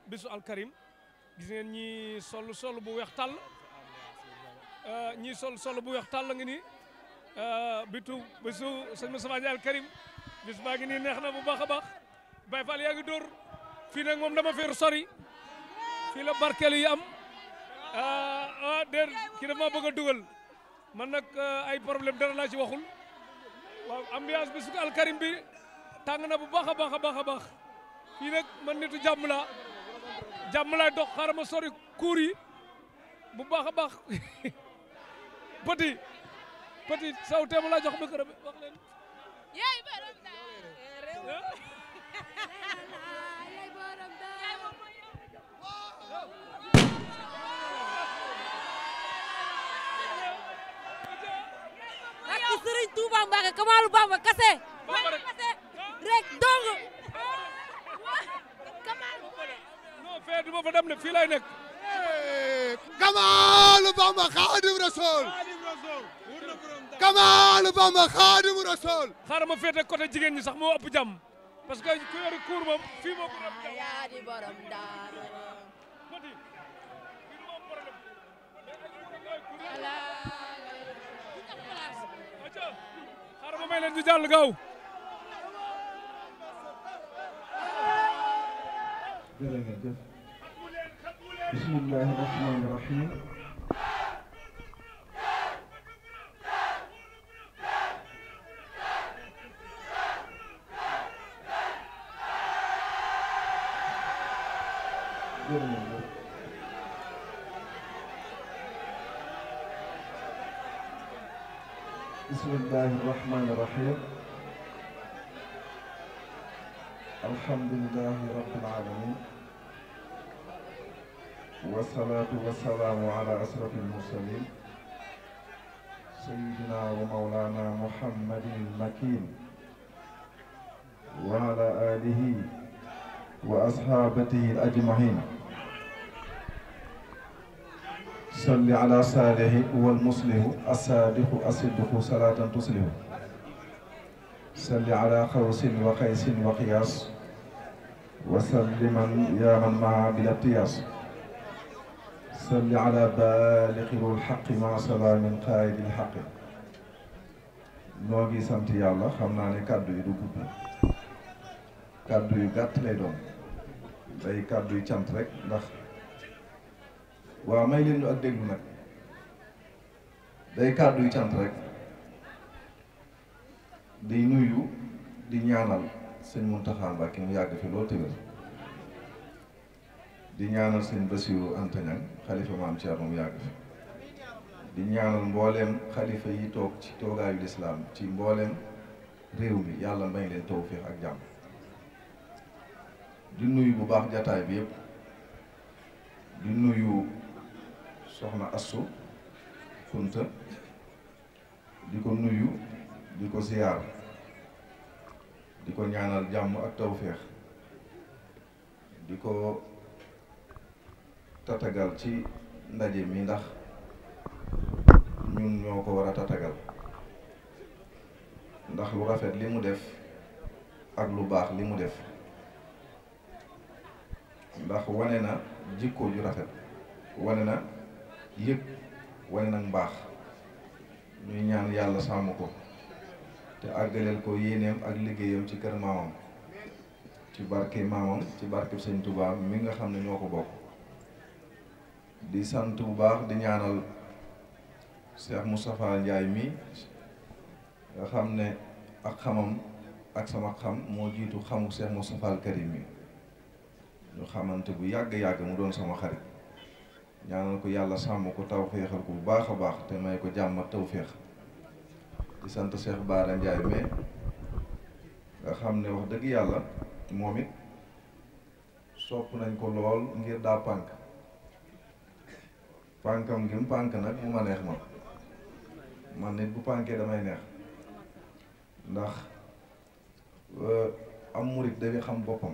bisu alkarim gis ngeen ñi sol bu weex tàll ñi sol bu weex tàll ngi nii bisu sëñ Moustapha Ndiaye alkarim bis baa ngi nii neex na bu baax a baax Baye Fall yaa ngi dóor fii nag moom dama feer sori fii la barkeelu yi am déet kii dama bëgg a dugal man nag ay problème dara laa ci waxul waaw ambiance bisu alkarim bi tàng na bu baax a baax a baax a baax fii nag man nitu jàmm laay dox xaaral ma sori kuur yi bu baax a baax petit saw teema laa jox micro bi wax leen yaay borom daal ak Serigne Touba Mbacke Kamalu Bamba kase rek dong non fee du ma fa dem ne fii lay nekk Kamalu Bamba Khadim Rasoul Kamalu Bamba Khadim Rasoul xaaral ma féete côté jigéen ñi sax moo ëpp jàmm parce que ku yor kuur moom fii moo ko ëpp jàmm yaa di borom daal xaaral ma may leen di jàll gaaw jërëjëf bismillahi rahmani rahim jërëjëf bismillahi rahmani rahim alhamdulillahi rabbil alamin wasalaatu wasalaamu ala asrafil mursalin sayyidina wa mawlana muhammadin makin wa ala alihi wa ashabatihi ajmahin salli ala salihi wal muslihu asadiqu asidqu salatan tuslihu salli ala xawsin wa xaysin wa qiyaas wa salliman yaa man maa bila tiyaas salli ala baalixirul xaqi ma salaamin qaayidil xaqi noo ngi sant yàlla xam naa ne kàddu yi du gudd kàddu yu gàtt lay doon day kàddu yu cant rek ndax waaw may leen ñu ak déglu nag day kàddu yu cant rek di nuyu di ñaanal sëñ Muntaxa Mbàkke mu yàgg fi loolu te wér di ñaanal sëñ Basiru Anta Ñaŋ xalifa maam Thierno mu yàgg fi di ñaanal mbooleem xalifa yi toog ci toogaayu lislaam ci mbooleem réew mi yàlla may leen tawfiix ak jàmm di nuyu bu baax jataay bi yëpp di nuyu soxna Assu Kunta di ko nuyu di ko ziyaar di ko ñaanal jàmm ak tawféex di ko tatagal ci ndaje mi ndax ñun ñoo ko war a tatagal ndax lu rafet li mu def ak lu baax li mu def ndax wane na jikko ju rafet wane na yëg wane na mbaax ñuy ñaan yàlla sàmm ko te àggaleel ko yéeneem ak liggéeyam ci kër maamam ci barke maamam ci barke sëñ Touba mi nga xam ne ñoo ko bokk di sant bu baax di ñaanal Cheikh Moustapha Ndiaye mi nga xam ne ak xamam ak sama xam moo jiitu xamu Cheikh Moustapha al Karim mi ñu xamante bu yàgg-yàgg mu doon sama xarit ñaanal ko yàlla sàmm ko tawféexal ko bu baax a baax te may ko jàmm ak tawféex di sant Cheikh Bara Ndiaye mais nga xam ne wax dëgg yàlla moom it sopp nañ ko lool ngir daa pànk pànkam gi mu pànk nag mu ma neex man nit bu pànkee damay neex ndax am murit dafay xam boppam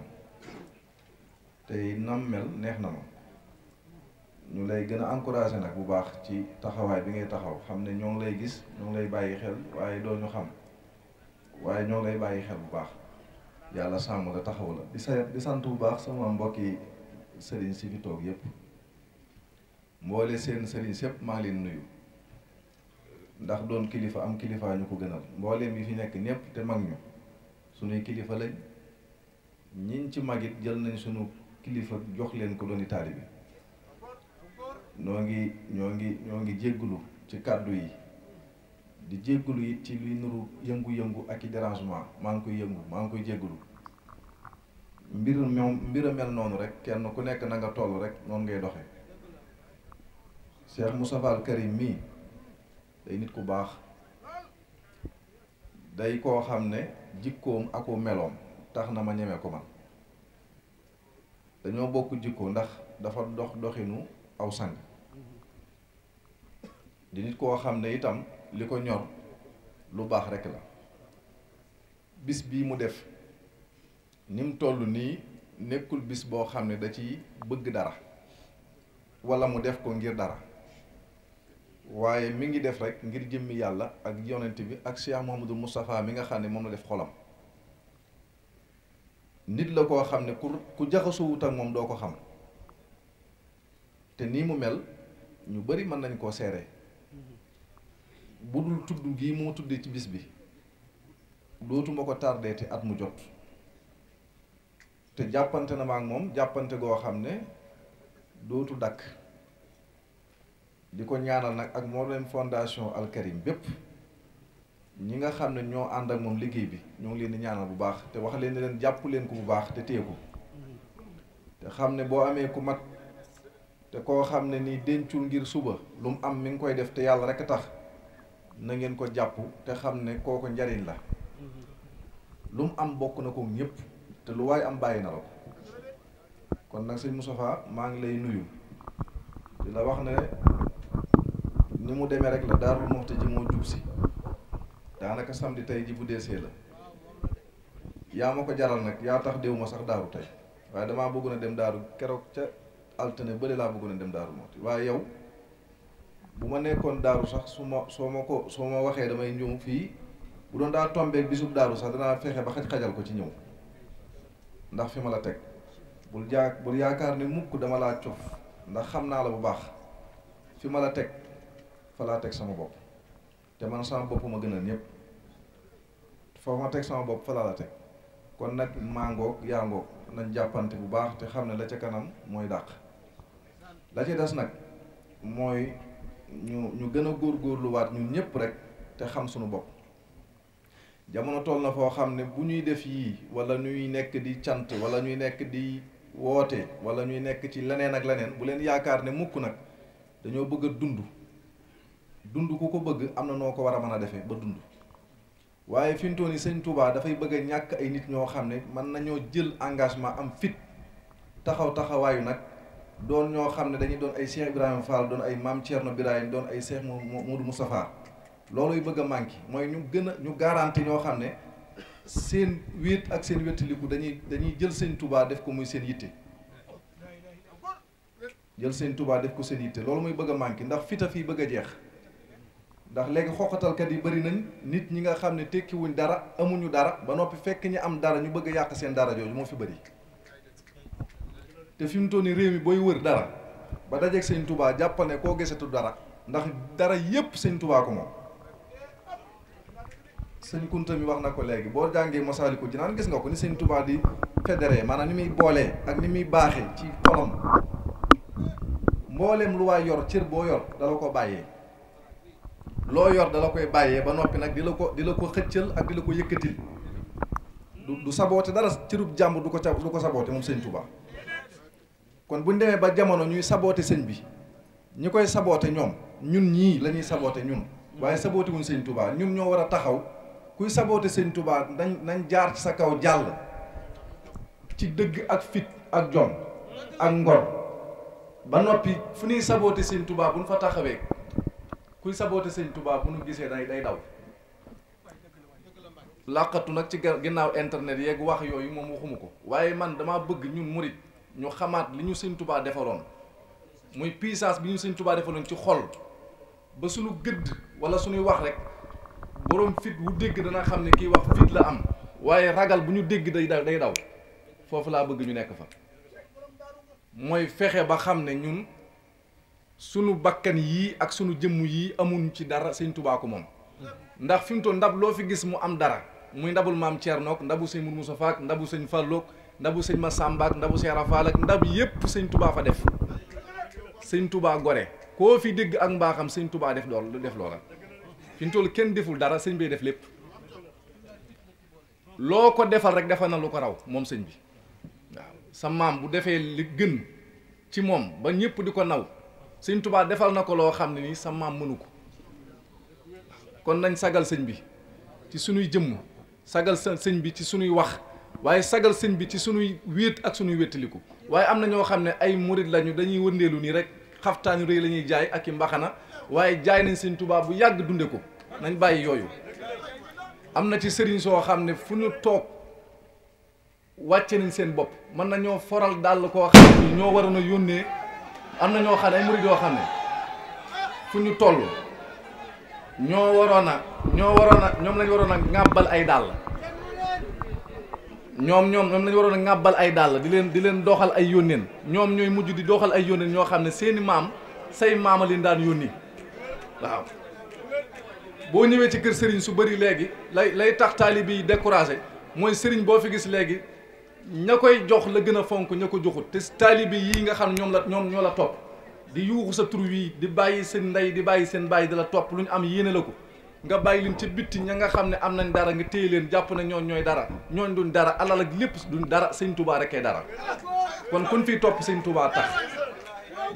te nam mel neex na ma ñu lay gën a encouragé nag bu baax ci taxawaay bi ngay taxaw xam ne ñoo ngi lay gis ñoo ngi lay bàyyi xel waaye doo ñu xam waaye ñoo ngi lay bàyyi xel bu baax yàlla sàmm la taxaw la di sant bu baax sama mbokki sëriñ si fi toog yépp mboole seen sëriñ sépp maa ngi leen nuyu ndax doon kilifa am kilifaa ñu ko gënal mbooleem yi fi nekk ñépp te mag ñu sunuy kilifa lañ ñiñ ci magit jël nañ sunu kilifa jox leen ko dooni taalibe ñoo ngi jéggulu ci kàddu yi di jéggulu it ci luy nuru yëngu-yëngu ak i dérangement maa ngi koy jéggulu mbir a mel noonu rek kenn ku nekk na nga toll rek noonu ngay doxe Cheikh Moustapha Al Karim mii day nit ku baax day koo xam ne jikkoom aku meloom tax na ma ñeme ko man dañoo bokk jikko ndax dafa doxinu aw sang di nit koo xam ne itam li ko ñor lu baax rekk la bis bii mu def ni mu toll nii nekkul bis boo xam ne da ci bëgg dara walla mu def ko ngir dara waaye mi ngi def rek ngir jëmmi yàlla ak yonent bi ak Cheikh Mouhamadou Moustapha mi nga xam ne moom la def xolam nit la koo xam ne ku jaxasoowut ak moom doo ko xam te nii mu mel ñu bari mën nañ koo seere bu dul tudd gii moo tuddee ci bis bi dootuma ko tardeeti at mu jot te jàppante na ma ak moom jàppante goo xam ne dootu dakk di ko ñaanal nag ak moo leen fondation Al Karim bépp ñi nga xam ne ñoo ànd ak moom liggéey bi ñoo ngi leen di ñaanal bu baax te wax leen ne leen jàpp leen ko bu baax te téye ko te xam ne boo amee ku mat te koo xam ne nii dencul ngir suba lu mu am mi ngi koy def te yàlla rek a tax na ngeen ko jàpp te xam ne kooku njariñ la lu mu am bokk na ko ñëpp te lu waaye am bàyyi na la ko kon nag sëñ Moustapha maa ngi lay nuyu di la wax ne ni mu demee rek la Daaru Muxti ji moo jub si daanaka samedi tey ji bu deesee la yaa ma ko jaral nag yaa tax déw ma sax daaru tey waaye damaa bëgg na dem daaru keroog ca altine bële laa bëgg na dem Daaru Muxti waaye yow bu ma nekkoon daaru sax soo ma waxee damay ñëw fii bu doon daa tombeek bisub daaru sax danaa fexe ba xajal ko ci ñëw ndax fi ma la teg bul yaakaar ne mukk dama laa cof ndax xam naa la bu baax fi ma la teg fa laa teg sama bopp te man sama bopp ma gënal ñëpp foofu ma teg sama bopp fa laa la teg kon nag maa ngoog yaa ngoog nañ jàppante bu baax te xam ne la ca kanam mooy dàq la ci des nag mooy ñu gën a góorgóorluwaat ñun ñëpp rek te xam suñu bopp jamono toll na foo xam ne bu ñuy def yii wala ñuy nekk di cant wala ñuy nekk di woote wala ñuy nekk ci leneen ak leneen bu leen yaakaar ne mukk nag dañoo bëgg a dund ku ko bëgg am na noo ko war a mën a defee ba dund waaye fi mu toll nii sëñ Touba dafay bëgg a ñàkk ay nit ñoo xam ne mën nañoo jël engagement am fit taxawaayu nag doon ñoo xam ne dañuy doon ay Cheikh Ibrahima Fall doon ay Maam Thierno Birahim doon ay Cheikh Modou Moustapha looluy bëgg a manqué mooy ñu garanti ñoo xam ne seen wéet ak seen wéttaliku dañuy jël sëñ Touba def ko muy seen yitte jël sëñ Touba def ko seen yitte loolu muy bëgg a manqué ndax fit a fii bëgg a jeex ndax léegi xoqatalkat yi bari nañ nit ñi nga xam ne tekkiwuñ dara amuñu dara ba noppi fekk ñi am dara ñu bëgg a yàq seen dara jooju moo fi bari te fi mu toll nii réew mi booy wër dara ba dajeeg sëñ Touba jàppal ne koo gisatu dara ndax dara yépp sëñ Touba ko moom sëñ Kunta mi wax na ko léegi boo jàngee Masaalikul Jinaan gis nga ko ni sëñ Touba di fédéré maanaam ni muy boolee ak ni muy baaxee ci xolam mbooleem lu waay yor cër boo yor dala ko bàyyee loo yor dala koy bàyyee ba noppi nag di la ko xëccal ak di la ko yëkkatil du saboote dara cërub jàmbur du ko saboote moom sëñ Touba kon buñ demee ba jamono ñuy saboote sëñ bi ñi koy saboote ñoom ñun ñii la ñuy saboote ñun waaye saboote wuñ sëñ Touba ñun ñoo war a taxaw kuy saboote sëñ Touba nañ jaar ci sa kaw jàll ci dëgg ak fit ak jom ak ngor ba noppi fu ñuy saboote sëñ Touba bu ñu fa taxawee kuy saboote sëñ Touba bu ñu gisee day daw làqatu nag ci ginnaaw internet yeeg wax yooyu moom waxuma ko waaye man dama bëgg ñun murit ñu xamaat li ñu sëñ Touba defaroon muy puissance bi ñu sëñ Touba defaroon ci xol ba suñu gëdd wala suñuy wax rek boroom fit wu dégg dana xam ne kii wax fit la am waaye ragal bu ñu dégg day daw foofu laa bëgg ñu nekk fa mooy fexe ba xam ne ñun sunu bakkan yii ak sunu jëmm yii amuñ ci dara sëñ Tuubaa ko moom ndax fi mu toll ndab loo fi gis mu am dara muy ndabul maam Thierno ndabu sëñ Mourou Moussa Faak ndabu sëñ Fallook ndabu sëñ Massamba ak ndabu Seera Faal ak ndab yépp sëñ Tuubaa fa def sëñ Tuubaa gore koo fi dégg ak mbaaxam sëñ Tuubaa def loola fi mu toll kenn deful dara sëñ bay def lépp loo ko defal rek defal na lu ko raw moom sëñ bi waaw sa maam bu defee li gën ci moom ba ñëpp di ko naw sëñ Tuubaa defal na ko loo xam ne nii sa maam mënu ko kon nañ sagal sëñ bi ci sunuy jëmm sagal sëñ bi ci sunuy wax waaye sagal sëñ bi ci sunuy wéet ak sunuy wéttaliku waaye am na ñoo xam ne ay murit lañu dañuy wëndeelu nii rek xaftaanu rëy la ñuy jaay ak i mbaxana waaye jaay nañ sëñ Tuubaa bu yàgg dunde ko nañ bàyyi yooyu am na ci sëriñ soo xam ne fu ñu toog wàcce nañ seen bopp mën na ñoo foral dàll koo xam ne ñoo waroon a yónnee am na ñoo xam ne ay murit yoo xam ne fu ñu toll ñoom lañ waroon a ŋàbbal ay dàll ñoom lañ waroon a ŋàbbal ay dàll di leen doxal ay yónneen ñoom ñooy mujj di doxal ay yónneen ñoo xam ne seeni maam say maama leen daan yónni waaw boo ñëwee ci kër sëriñ su bëri léegi lay tax taalibe yi découragé mooy sëriñ boo fi gis léegi ña koy jox la gën a fonk ña ko joxut te taalibe yii nga xam ne ñoom ñoo la topp di yuuxu sa tur wii di bàyyi seen ndey di bàyyi seen bàyyi di la topp lu ñu am yéene la ko nga bàyyi leen ci bitti ña nga xam ne am nañ dara nga téye leen jàpp ne ñooy dara ñooñ duñ dara alal ak lépp duñ dara sëñ Tuubaa rekee dara kon kun fii topp sëñ Tuubaa tax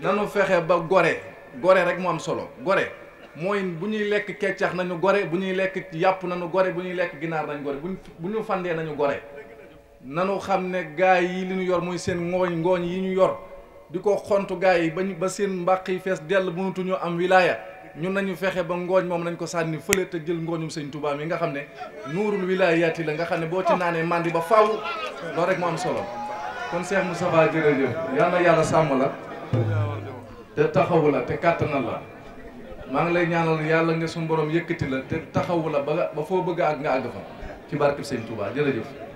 nanu fexe ba gore rek mu am solo gore mooy bu ñuy lekk keccax nañu gore bu ñuy lekk yàpp nañu gore bu ñuy lekk ginaar nañu gore bu ñu fandee nañu gore nanu xam ne gaay yi li ñu yor mooy seen ngooñ yi ñu yor di ko xontu gaay yi ba seen mbàq yi fees dell mënutuñoo am wilaaya ñun nañu fexe ba ngooñ moom nañ ko sànni fële te jël ngooñum sëñ Tuubaa mi nga xam ne nuurul wilaayaati la nga xam ne boo ci naanee mandi ba faaw loolu rek mu am solo kon Cheikh Moustapha jërëjëf yal na yàlla sàmm la te taxawu la te kàttanal la maa ngi lay ñaanal yàlla nga suñu borom yëkkati la te taxawu la ba foo bëgg a àgg nga àgg fa ci barkeb sëñ Tuubaa jërëjëf